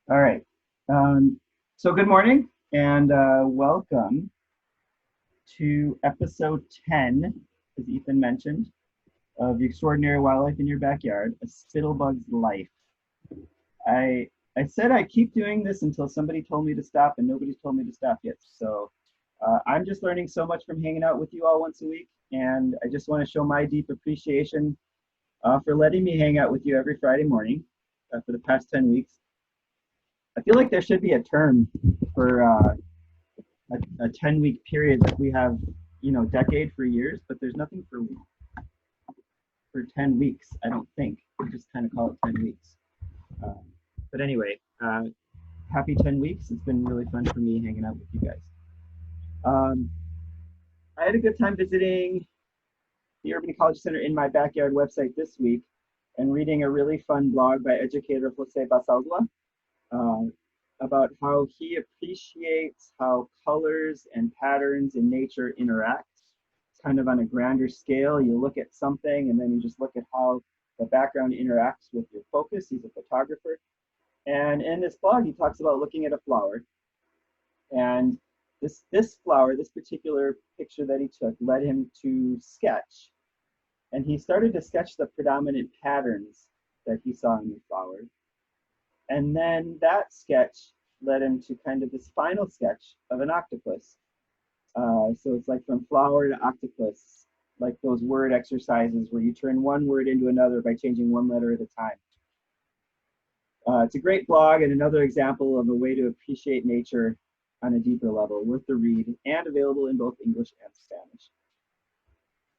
All right. So good morning and welcome to episode 10, as Ethan mentioned, of The Extraordinary Wildlife in Your Backyard, A Spittlebug's Life. I I said I keep doing this until somebody told me to stop, and nobody's told me to stop yet. So I'm just learning so much from hanging out with you all once a week, and I just want to show my deep appreciation for letting me hang out with you every Friday morning for the past 10 weeks. I feel like there should be a term for a 10-week period that we have, decade for years, but there's nothing for 10 weeks, I don't think. We just kind of call it 10 weeks. Um, but anyway, happy 10 weeks. It's been really fun for me hanging out with you guys. Um, I had a good time visiting the Urban Ecology Center in my backyard website this week and reading a really fun blog by educator Jose Basaldua uh, about how he appreciates how colors and patterns in nature interact. It's kind of on a grander scale. You look at something and then you just look at how the background interacts with your focus. He's a photographer. And in this blog, he talks about looking at a flower. And this flower, this particular picture that he took, led him to sketch. And he started to sketch the predominant patterns that he saw in the flower. And then that sketch led him to kind of this final sketch of an octopus. So it's like from flower to octopus, like those word exercises where you turn one word into another by changing one letter at a time. It's a great blog and another example of a way to appreciate nature on a deeper level, worth the read, and available in both English and Spanish.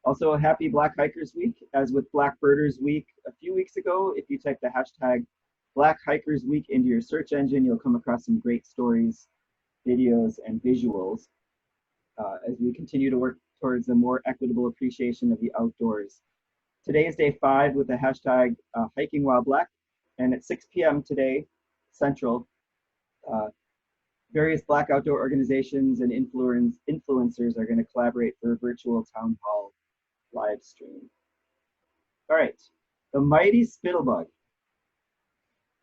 Also, a happy Black Hikers Week. As with Black Birders Week a few weeks ago, if you type the hashtag Black Hikers Week into your search engine, you'll come across some great stories, videos, and visuals as we continue to work towards a more equitable appreciation of the outdoors. Today is day 5 with the hashtag Hiking While Black, and at 6 p.m. today, Central, various Black outdoor organizations and influencers are going to collaborate for a virtual town hall live stream. All right, the mighty Spittlebug.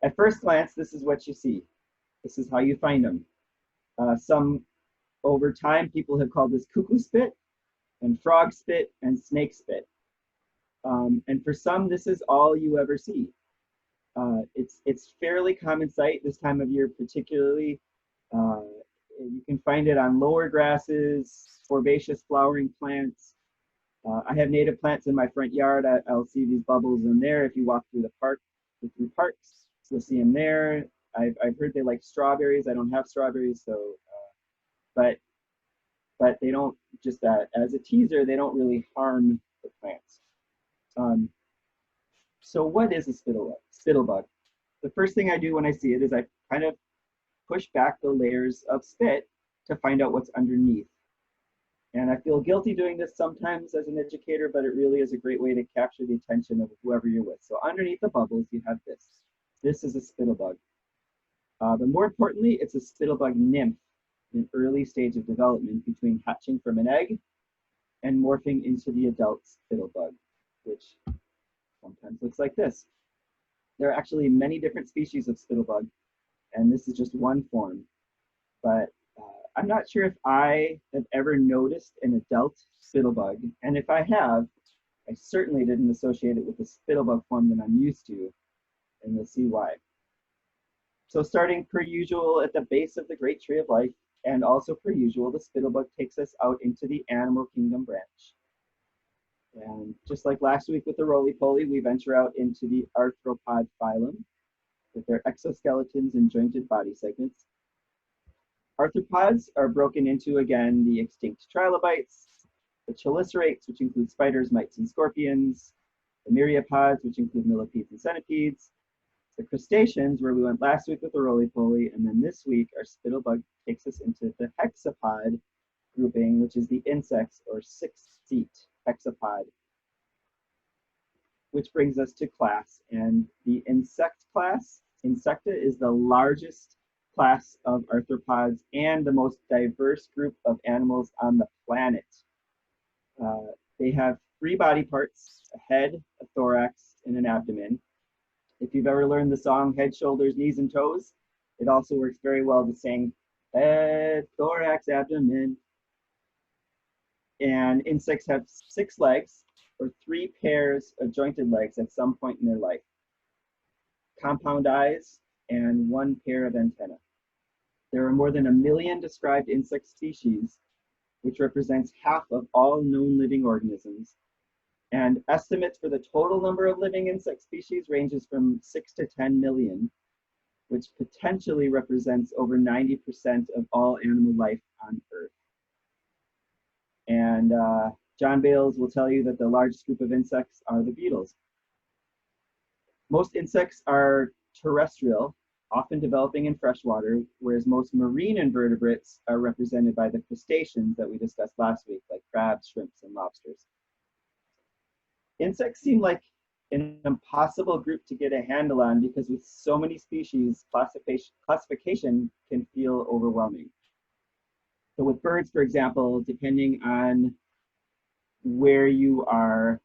At first glance, this is what you see. This is how you find them. Some over time, people have called this cuckoo spit and frog spit and snake spit. And for some, this is all you ever see. It's fairly common sight this time of year, particularly. You can find it on lower grasses, herbaceous flowering plants. I have native plants in my front yard. I'll see these bubbles in there. If you walk through the park, through parks, you'll see them there. I've heard they like strawberries. I don't have strawberries, so but they don't, just as a teaser, they don't really harm the plants. So what is a spittlebug? The first thing I do when I see it is I kind of push back the layers of spit to find out what's underneath. And I feel guilty doing this sometimes as an educator, but it really is a great way to capture the attention of whoever you're with. So underneath the bubbles, you have this. This is a spittlebug. But more importantly, it's a spittlebug nymph in early stage of development between hatching from an egg and morphing into the adult spittlebug, which sometimes looks like this. There are actually many different species of spittlebug, and this is just one form. But I'm not sure if I have ever noticed an adult spittlebug, and if I have, I certainly didn't associate it with the spittlebug form that I'm used to, and you'll see why. So starting per usual at the base of the Great Tree of Life, and also per usual, the spittlebug takes us out into the animal kingdom branch. And just like last week with the roly-poly, we venture out into the arthropod phylum with their exoskeletons and jointed body segments. Arthropods are broken into, again, the extinct trilobites, the chelicerates, which include spiders, mites, and scorpions, the myriapods, which include millipedes and centipedes, the crustaceans, where we went last week with the roly-poly, and then this week our spittlebug takes us into the hexapod grouping, which is the insects, or 6-seat hexapod, which brings us to class. And the insect class, Insecta, is the largest class of arthropods and the most diverse group of animals on the planet. They have 3 body parts: a head, a thorax, and an abdomen. If you've ever learned the song Head, Shoulders, Knees, and Toes, It also works very well to sing head, thorax, abdomen. And insects have 6 legs or 3 pairs of jointed legs at some point in their life, compound eyes, and 1 pair of antennae. There are more than 1 million described insect species, which represents half of all known living organisms. And estimates for the total number of living insect species ranges from 6 to 10 million, which potentially represents over 90% of all animal life on Earth. And John Bales will tell you that the largest group of insects are the beetles. Most insects are terrestrial, often developing in freshwater, whereas most marine invertebrates are represented by the crustaceans that we discussed last week, like crabs, shrimps, and lobsters. Insects seem like an impossible group to get a handle on because with so many species, classification can feel overwhelming. So with birds, for example, depending on where you are,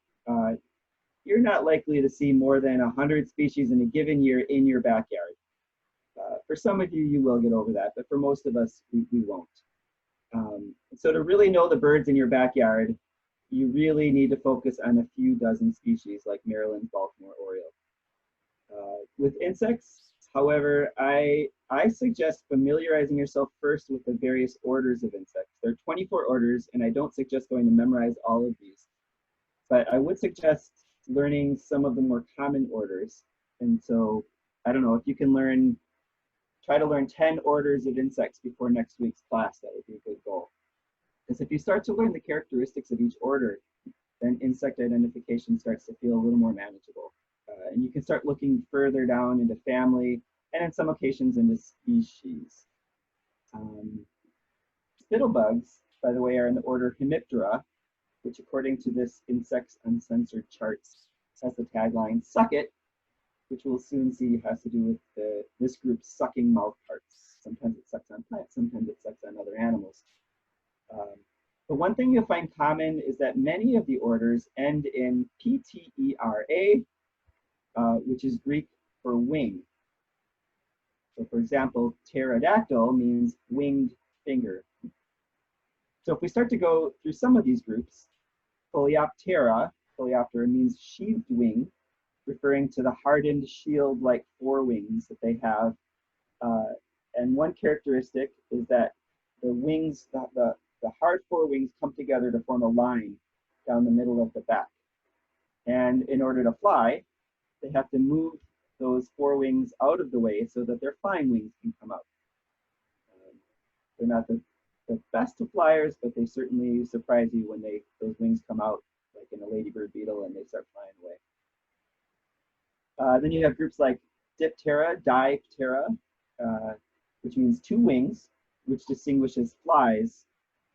you're not likely to see more than 100 species in a given year in your backyard. For some of you, you will get over that, but for most of us, we won't. So to really know the birds in your backyard, you really need to focus on a few dozen species like Maryland's Baltimore Oriole. With insects, however, I suggest familiarizing yourself first with the various orders of insects. There are 24 orders, and I don't suggest going to memorize all of these, but I would suggest learning some of the more common orders. And so, I don't know, if you can try to learn 10 orders of insects before next week's class, that would be a good goal. Because if you start to learn the characteristics of each order, then insect identification starts to feel a little more manageable. And you can start looking further down into family, and in some occasions into species. Spittlebugs, by the way, are in the order HemiPTERA, which according to this Insects Uncensored Charts has the tagline, "Suck it," which we'll soon see has to do with this group's sucking mouth parts. Sometimes it sucks on plants, sometimes it sucks on other animals. The one thing you'll find common is that many of the orders end in PTERA, which is Greek for wing. So for example, pterodactyl means winged finger. So if we start to go through some of these groups, ColeoPTERA means sheathed wing, referring to the hardened shield-like forewings that they have. And one characteristic is that the wings, the hard forewings come together to form a line down the middle of the back. And in order to fly, they have to move those forewings out of the way so that their flying wings can come out. They're not the best of flyers, but they certainly surprise you when those wings come out, like in a ladybird beetle, and they start flying away. Then you have groups like DIPTERA, which means 2 wings, which distinguishes flies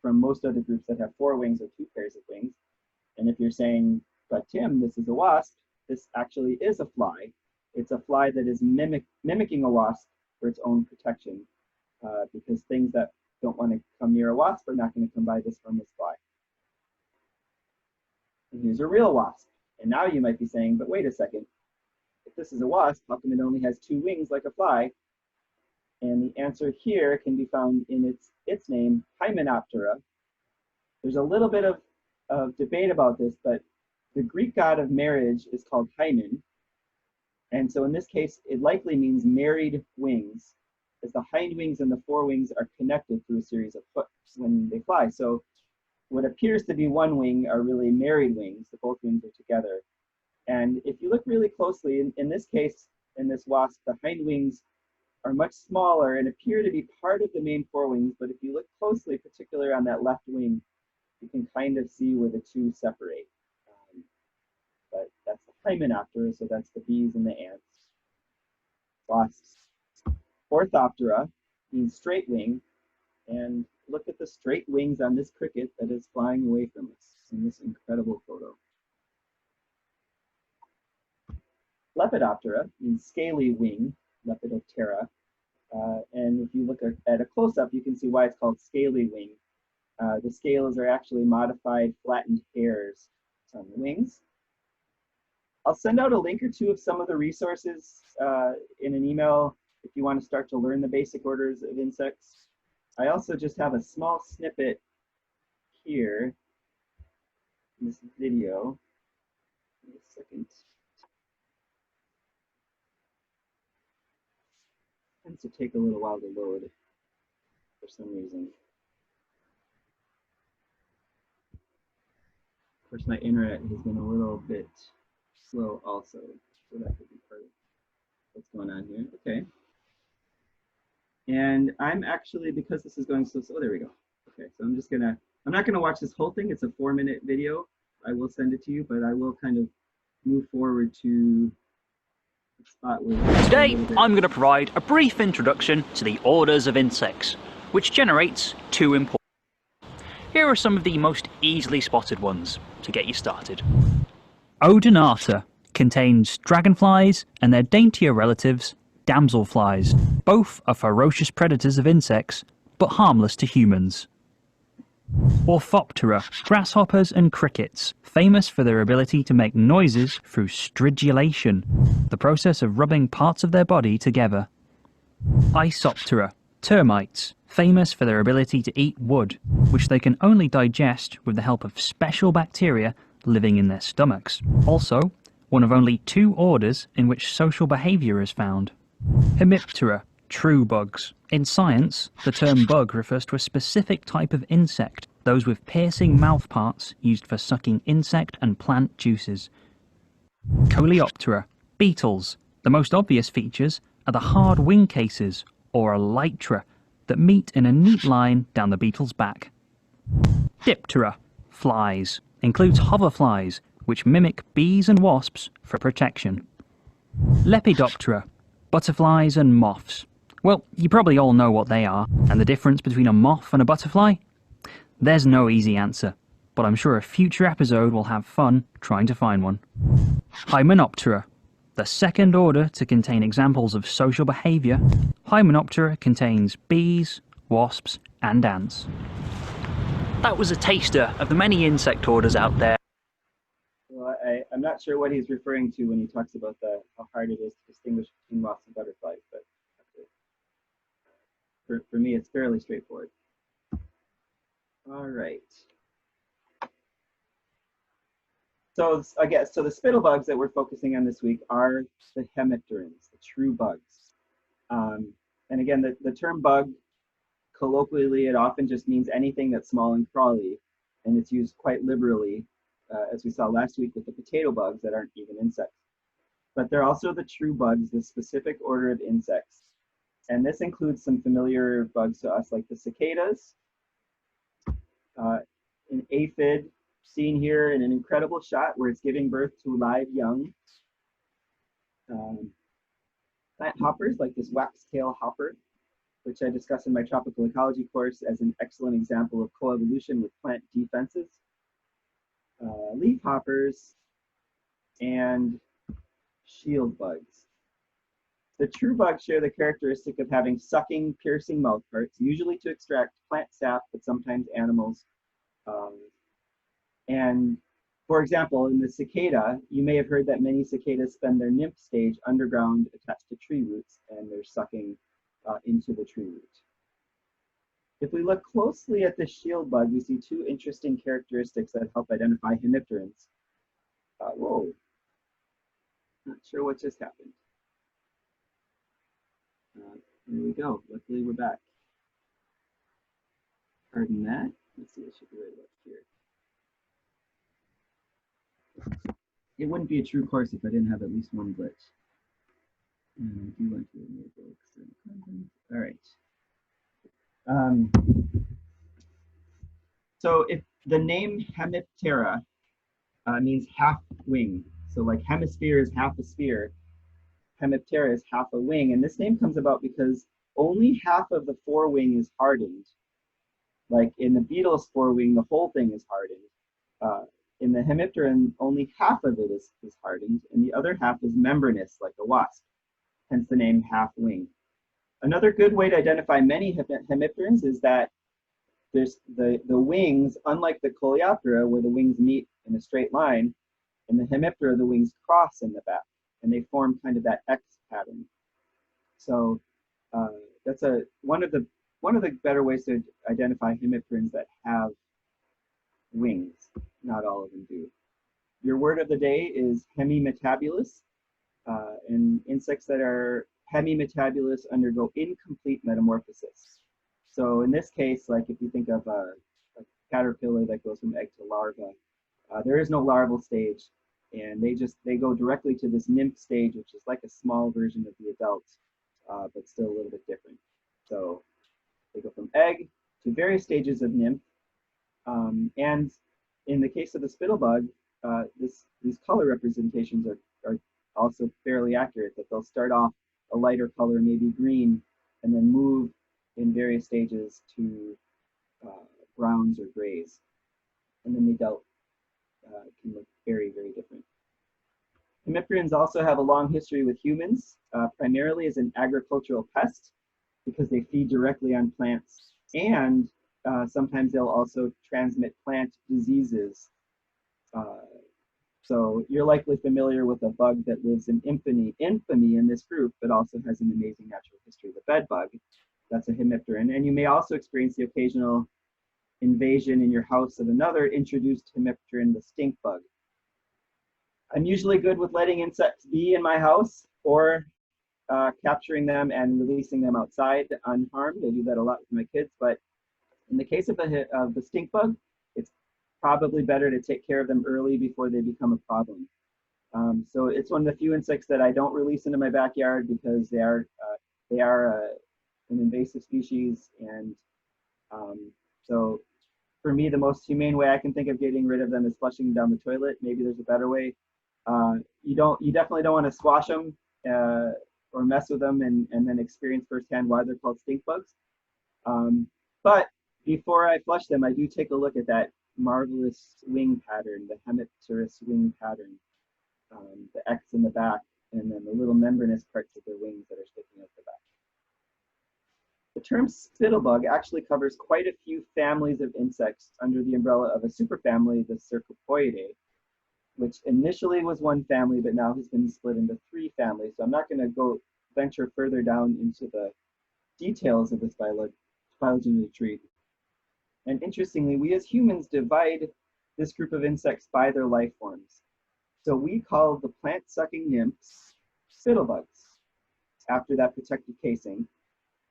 from most other groups that have 4 wings or 2 pairs of wings. And if you're saying, but Tim, this is a wasp, this actually is a fly. It's a fly that is mimicking a wasp for its own protection, because things that don't want to come near a wasp are not going to come by this harmless fly. And here's a real wasp. And now you might be saying, but wait a second, if this is a wasp, how come it only has 2 wings like a fly? And the answer here can be found in its name, HymenoPTERA. There's a little bit of debate about this, but the Greek god of marriage is called Hymen. And so in this case, it likely means married wings, as the hind wings and the forewings are connected through a series of hooks when they fly. So what appears to be 1 wing are really married wings, the both wings are together. And if you look really closely, in this case, in this wasp, the hind wings are much smaller and appear to be part of the main forewings, but if you look closely, particularly on that left wing, you can kind of see where the 2 separate. But that's the HymenoPTERA, so that's the bees and the ants. Wasps. OrthoPTERA means straight wing, and look at the straight wings on this cricket that is flying away from us in this incredible photo. LepidoPTERA means scaly wing, LepidoPTERA, and if you look at a close-up, you can see why it's called scaly wing. The scales are actually modified flattened hairs on the wings. I'll send out a link or 2 of some of the resources in an email if you want to start to learn the basic orders of insects. I also just have a small snippet here in this video. Wait a second. It tends to take a little while to load for some reason. Of course, my internet has been a little bit slow also, so that could be part of what's going on here. Okay. And I'm actually, because this is going so slow, there we go. Okay, so I'm not gonna watch this whole thing. It's a 4-minute video. I will send it to you, but I will kind of move forward to the spot where today I'm going to provide a brief introduction to the orders of insects, which generates 2 important. Here are some of the most easily spotted ones to get you started. Odonata contains dragonflies and their daintier relatives, damselflies. Both are ferocious predators of insects, but harmless to humans. OrthoPTERA, grasshoppers and crickets, famous for their ability to make noises through stridulation, the process of rubbing parts of their body together. ISOPTERA, termites, famous for their ability to eat wood, which they can only digest with the help of special bacteria living in their stomachs. Also, one of only 2 orders in which social behaviour is found. HemiPTERA, true bugs. In science, the term bug refers to a specific type of insect, those with piercing mouthparts used for sucking insect and plant juices. ColeoPTERA, beetles. The most obvious features are the hard wing cases, or elytra, that meet in a neat line down the beetle's back. DIPTERA, flies. Includes hoverflies, which mimic bees and wasps for protection. LepidoPTERA, butterflies and moths. Well, you probably all know what they are, and the difference between a moth and a butterfly? There's no easy answer, but I'm sure a future episode will have fun trying to find one. HymenoPTERA, the second order to contain examples of social behaviour. HymenoPTERA contains bees, wasps, and ants. That was a taster of the many insect orders out there. Well, I'm not sure what he's referring to when he talks about how hard it is to distinguish between moths and butterflies, but for me, it's fairly straightforward. All right. So again, so the Spittlebugs that we're focusing on this week are the hemipterans, the true bugs. And again, the term bug, colloquially, it often just means anything that's small and crawly, and it's used quite liberally, as we saw last week with the potato bugs that aren't even insects. But they're also the true bugs, the specific order of insects. And this includes some familiar bugs to us, like the cicadas, an aphid, seen here in an incredible shot where it's giving birth to live young. Plant hoppers, like this wax-tail hopper, which I discuss in my tropical ecology course as an excellent example of coevolution with plant defenses. Leaf hoppers, and shield bugs. The true bugs share the characteristic of having sucking, piercing mouthparts, usually to extract plant sap, but sometimes animals. And for example, in the cicada, you may have heard that many cicadas spend their nymph stage underground attached to tree roots, and they're sucking into the tree root. If we look closely at the shield bug, we see 2 interesting characteristics that help identify hemipterans. Whoa, not sure what just happened. Here we go. Luckily, we're back. Pardon that. Let's see, it should be right up here. It wouldn't be a true course if I didn't have at least one glitch. And I do want to enable external content. All right. So if the name HemiPTERA means half wing, so like hemisphere is half a sphere, HemiPTERA is half a wing, and this name comes about because only half of the forewing is hardened. Like in the beetle's forewing, the whole thing is hardened. In the hemipteran, only half of it is hardened, and the other half is membranous, like a wasp, hence the name half wing. Another good way to identify many hemipterans is that there's the wings, unlike the ColeoPTERA, where the wings meet in a straight line, in the HemiPTERA, the wings cross in the back, and they form kind of that X pattern. So That's one of the better ways to identify hemipterans that have wings. Not all of them do. Your word of the day is Hemimetabolous. And insects that are Hemimetabolous undergo incomplete metamorphosis. So in this case, like if you think of a caterpillar that goes from egg to larva, there is no larval stage, and they go directly to this nymph stage, which is like a small version of the adult, but still a little bit different. So they go from egg to various stages of nymph, and in the case of the spittlebug, these color representations are also fairly accurate, that they'll start off a lighter color, maybe green, and then move in various stages to browns or grays. And then the adult can look very, very different. Hemipterans also have a long history with humans, primarily as an agricultural pest, because they feed directly on plants, and sometimes they'll also transmit plant diseases. So you're likely familiar with a bug that lives in infamy in this group, but also has an amazing natural history, the bed bug. That's a hemipteran. And you may also experience the occasional invasion in your house of another introduced hemipteran, the stink bug. I'm usually good with letting insects be in my house or capturing them and releasing them outside unharmed. I do that a lot with my kids, but in the case of the stink bug, it's probably better to take care of them early before they become a problem. So it's one of the few insects that I don't release into my backyard because they are an invasive species, and so for me, the most humane way I can think of getting rid of them is flushing them down the toilet. Maybe there's a better way. You definitely don't want to squash them or mess with them and then experience firsthand why they're called stink bugs. But before I flush them, I do take a look at that marvelous wing pattern, the Hemipterous wing pattern, the X in the back, and then the little membranous parts of their wings that are sticking out the back. The term spittlebug actually covers quite a few families of insects under the umbrella of a superfamily, the Cercopoidea, which initially was one family, but now has been split into 3 families. So I'm not going to venture further down into the details of this phylogeny of the tree. And interestingly, we as humans divide this group of insects by their life forms. So we call the plant-sucking nymphs spittlebugs after that protective casing.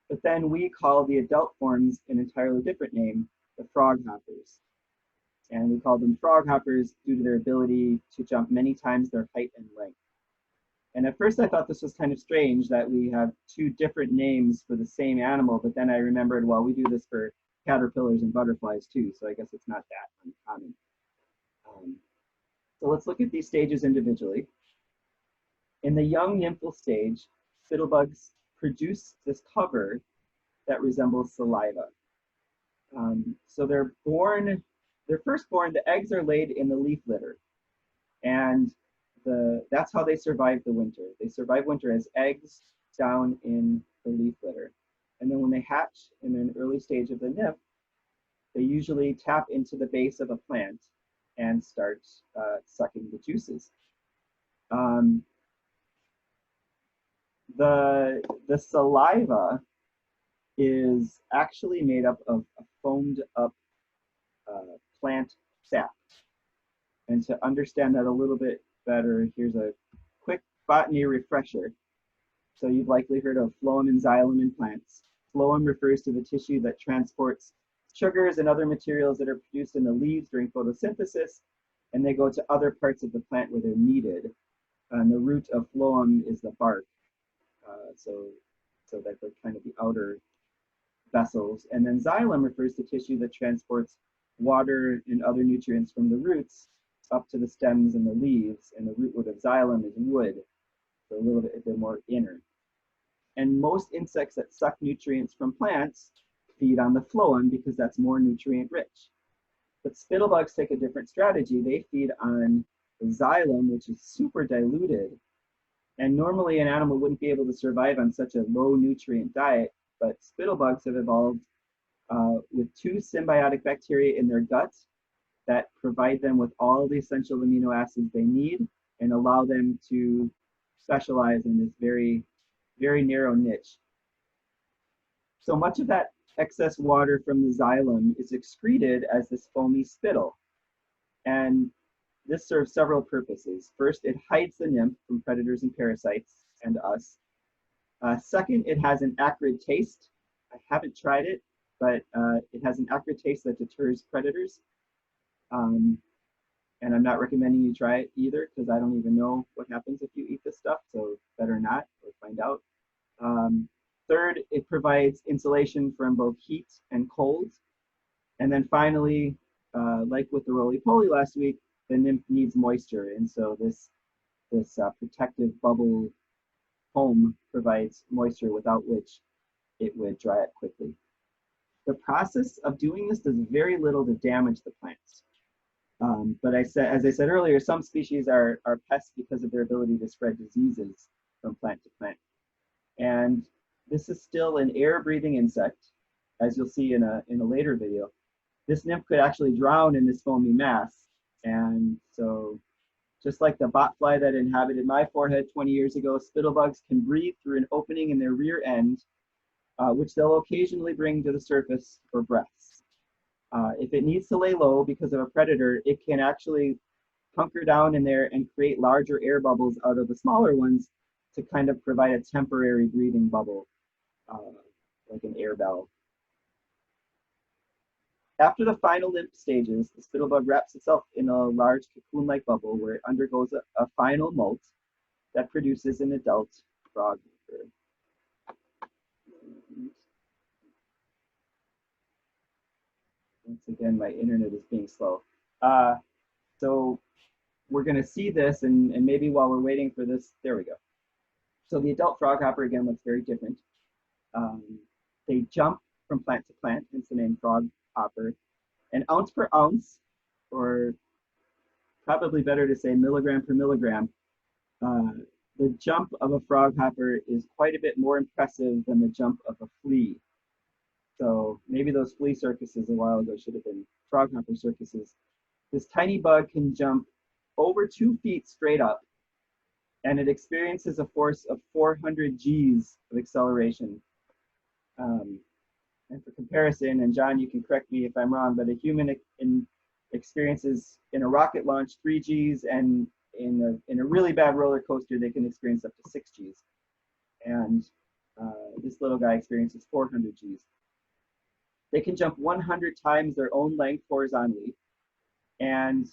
But then we call the adult forms an entirely different name, the froghoppers. And we call them froghoppers due to their ability to jump many times their height and length. And at first I thought this was kind of strange that we have 2 different names for the same animal, but then I remembered, well, we do this for caterpillars and butterflies too, so I guess it's not that uncommon. So let's look at these stages individually. In the young nymphal stage, spittlebugs produce this cover that resembles saliva. So they're first born, the eggs are laid in the leaf litter, and that's how they survive the winter. They survive winter as eggs down in the leaf litter. And then when they hatch in an early stage of the nymph, they usually tap into the base of a plant and start sucking the juices. The saliva is actually made up of a foamed up plant sap. And to understand that a little bit better, here's a quick botany refresher. So you've likely heard of phloem and xylem in plants. Phloem refers to the tissue that transports sugars and other materials that are produced in the leaves during photosynthesis, and they go to other parts of the plant where they're needed. And the root of phloem is the bark, so that they're kind of the outer vessels. And then xylem refers to tissue that transports water and other nutrients from the roots up to the stems and the leaves, and the rootwood of xylem is wood, so a little bit more inner. And most insects that suck nutrients from plants feed on the phloem because that's more nutrient rich. But spittlebugs take a different strategy. They feed on the xylem, which is super diluted. And normally an animal wouldn't be able to survive on such a low nutrient diet, but spittlebugs have evolved with 2 symbiotic bacteria in their guts that provide them with all the essential amino acids they need and allow them to specialize in this very, very narrow niche. So much of that excess water from the xylem is excreted as this foamy spittle. And this serves several purposes. First, it hides the nymph from predators and parasites and us. Second, it has an acrid taste. I haven't tried it, but it has an acrid taste that deters predators. And I'm not recommending you try it either, because I don't even know what happens if you eat this stuff, so better not, or find out. Third, it provides insulation from both heat and cold. And then finally, like with the roly-poly last week, the nymph needs moisture, and so this protective bubble foam provides moisture, without which it would dry up quickly. The process of doing this does very little to damage the plants. But as I said earlier, some species are pests because of their ability to spread diseases from plant to plant. And this is still an air-breathing insect, as you'll see in a later video. This nymph could actually drown in this foamy mass. And so just like the botfly that inhabited my forehead 20 years ago, Spittlebugs can breathe through an opening in their rear end, which they'll occasionally bring to the surface for breaths. If it needs to lay low because of a predator, it can actually hunker down in there and create larger air bubbles out of the smaller ones to kind of provide a temporary breathing bubble, like an air bell. After the final nymph stages, the spittlebug wraps itself in a large cocoon-like bubble where it undergoes a final molt that produces an adult frog. Once again, my internet is being slow. So we're going to see this, and maybe while we're waiting for this, there we go. So the adult froghopper, again, looks very different. They jump from plant to plant, hence the name froghopper. And ounce per ounce, or probably better to say milligram per milligram, the jump of a froghopper is quite a bit more impressive than the jump of a flea. So maybe those flea circuses a while ago should have been froghopper circuses. This tiny bug can jump over 2 feet straight up, and it experiences a force of 400 Gs of acceleration. And for comparison, and John, you can correct me if I'm wrong, but a human experiences in a rocket launch 3 Gs, and in a really bad roller coaster, they can experience up to 6 Gs. And this little guy experiences 400 Gs. They can jump 100 times their own length horizontally. And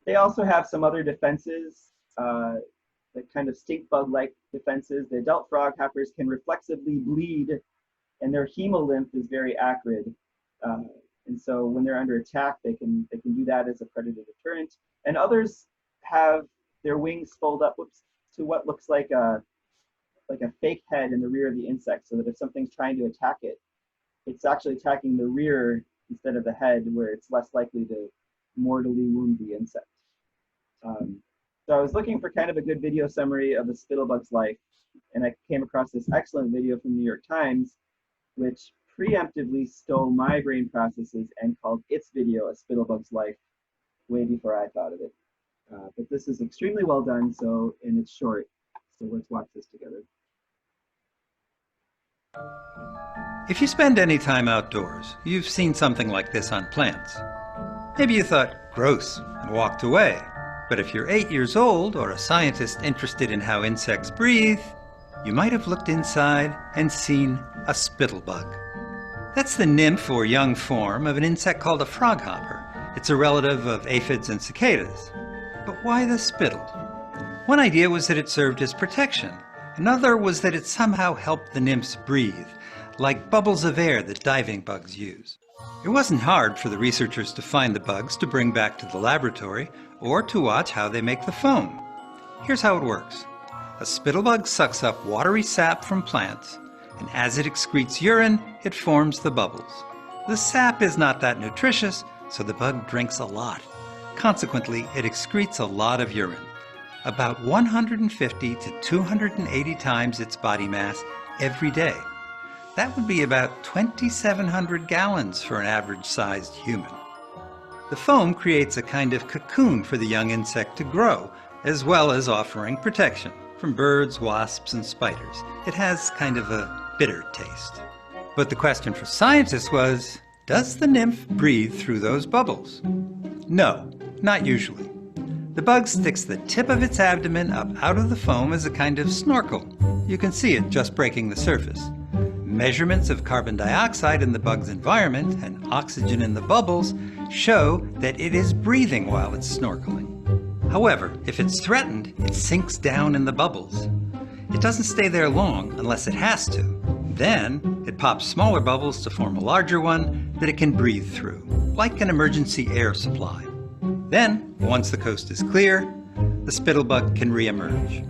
they also have some other defenses, the kind of stink bug-like defenses. The adult froghopers can reflexively bleed, and their hemolymph is very acrid. And so when they're under attack, they can do that as a predator deterrent. And others have their wings fold up to what looks like a fake head in the rear of the insect, so that if something's trying to attack it, it's actually attacking the rear instead of the head, where it's less likely to mortally wound the insect. So I was looking for kind of a good video summary of a spittlebug's life, and I came across this excellent video from the New York Times, which preemptively stole my brain processes and called its video a spittlebug's life way before I thought of it. But this is extremely well done, and it's short, so let's watch this together. If you spend any time outdoors, you've seen something like this on plants. Maybe you thought, gross, and walked away. But if you're 8 years old or a scientist interested in how insects breathe, you might have looked inside and seen a spittlebug. That's the nymph or young form of an insect called a froghopper. It's a relative of aphids and cicadas. But why the spittle? One idea was that it served as protection. Another was that it somehow helped the nymphs breathe, like bubbles of air that diving bugs use. It wasn't hard for the researchers to find the bugs to bring back to the laboratory, or to watch how they make the foam. Here's how it works. A spittlebug sucks up watery sap from plants, and as it excretes urine, it forms the bubbles. The sap is not that nutritious, so the bug drinks a lot. Consequently, it excretes a lot of urine, about 150 to 280 times its body mass every day. That would be about 2,700 gallons for an average-sized human. The foam creates a kind of cocoon for the young insect to grow, as well as offering protection from birds, wasps, and spiders. It has kind of a bitter taste. But the question for scientists was, does the nymph breathe through those bubbles? No, not usually. The bug sticks the tip of its abdomen up out of the foam as a kind of snorkel. You can see it just breaking the surface. Measurements of carbon dioxide in the bug's environment and oxygen in the bubbles show that it is breathing while it's snorkeling. However, if it's threatened, it sinks down in the bubbles. It doesn't stay there long unless it has to. Then, it pops smaller bubbles to form a larger one that it can breathe through, like an emergency air supply. Then, once the coast is clear, the spittlebug can re-emerge.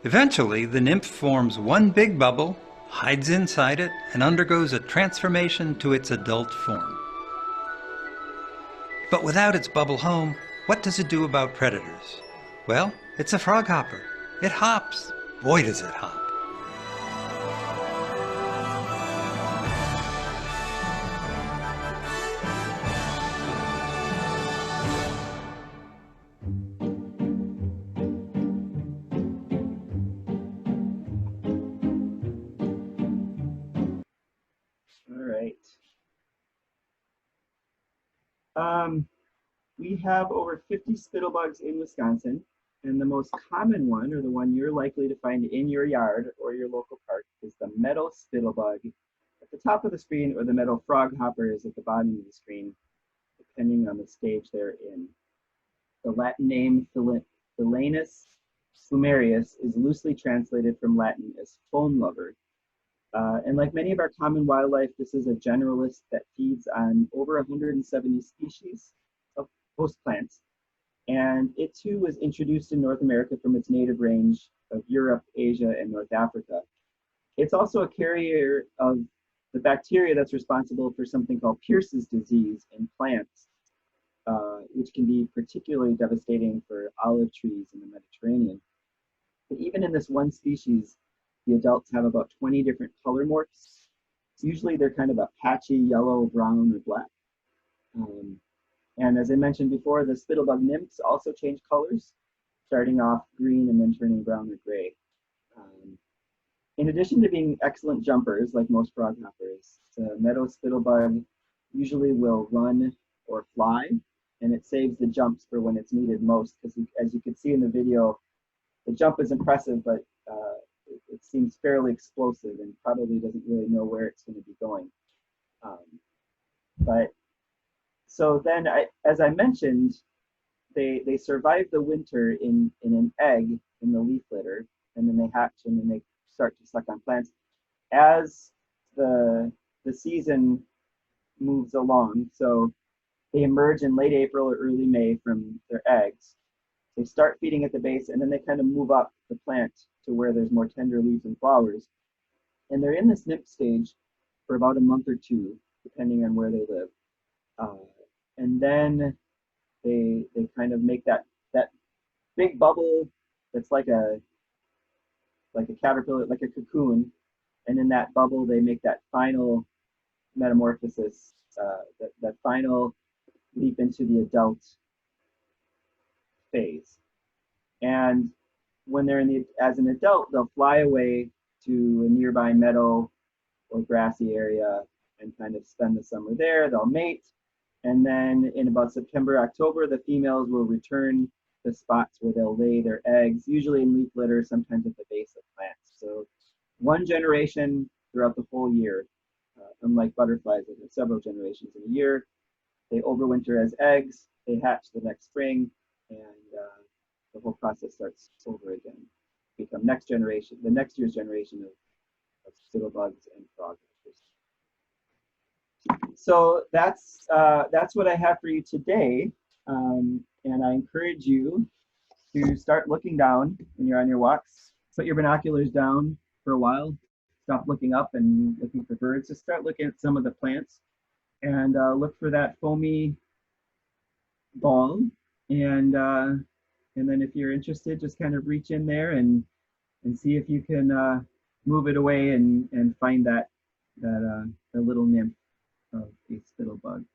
Eventually, the nymph forms one big bubble, hides inside it, and undergoes a transformation to its adult form. But without its bubble home, what does it do about predators? Well, it's a frog hopper. It hops. Boy, does it hop. We have over 50 spittlebugs in Wisconsin, and the most common one, or the one you're likely to find in your yard or your local park, is the meadow spittlebug at the top of the screen, or the meadow frog hopper is at the bottom of the screen, depending on the stage they're in. The Latin name Philanus fumarius is loosely translated from Latin as foam lover. And like many of our common wildlife, this is a generalist that feeds on over 170 species of host plants. And it too was introduced in North America from its native range of Europe, Asia, and North Africa. It's also a carrier of the bacteria that's responsible for something called Pierce's disease in plants, which can be particularly devastating for olive trees in the Mediterranean. But even in this one species, the adults have about 20 different color morphs. Usually they're kind of a patchy yellow, brown, or black. And as I mentioned before, the spittlebug nymphs also change colors, starting off green and then turning brown or gray. In addition to being excellent jumpers, like most frog hoppers, the meadow spittlebug usually will run or fly, and it saves the jumps for when it's needed most, because as you can see in the video, the jump is impressive, but it seems fairly explosive and probably doesn't really know where it's going to be going. So then, as I mentioned, they survive the winter in an egg in the leaf litter, and then they hatch and then they start to suck on plants. As the season moves along, so they emerge in late April or early May from their eggs. They start feeding at the base, and then they kind of move up the plant to where there's more tender leaves and flowers. And they're in this nymph stage for about a month or two, depending on where they live. And then they kind of make that big bubble that's like a caterpillar, like a cocoon. And in that bubble, they make that final metamorphosis, that final leap into the adult phase. And when they're as an adult, they'll fly away to a nearby meadow or grassy area and kind of spend the summer there. They'll mate. And then in about September, October, the females will return to spots where they'll lay their eggs, usually in leaf litter, sometimes at the base of plants. So one generation throughout the whole year, unlike butterflies that have several generations in a year. They overwinter as eggs, they hatch the next spring, and the whole process starts over again. Become the next year's generation of spittlebugs and frog hoppers. So that's what I have for you today, and I encourage you to start looking down when you're on your walks. Put your binoculars down for a while. Stop looking up and looking for birds. Just start looking at some of the plants and look for that foamy ball. And then if you're interested, just kind of reach in there and see if you can move it away and find the little nymph of a spittlebug.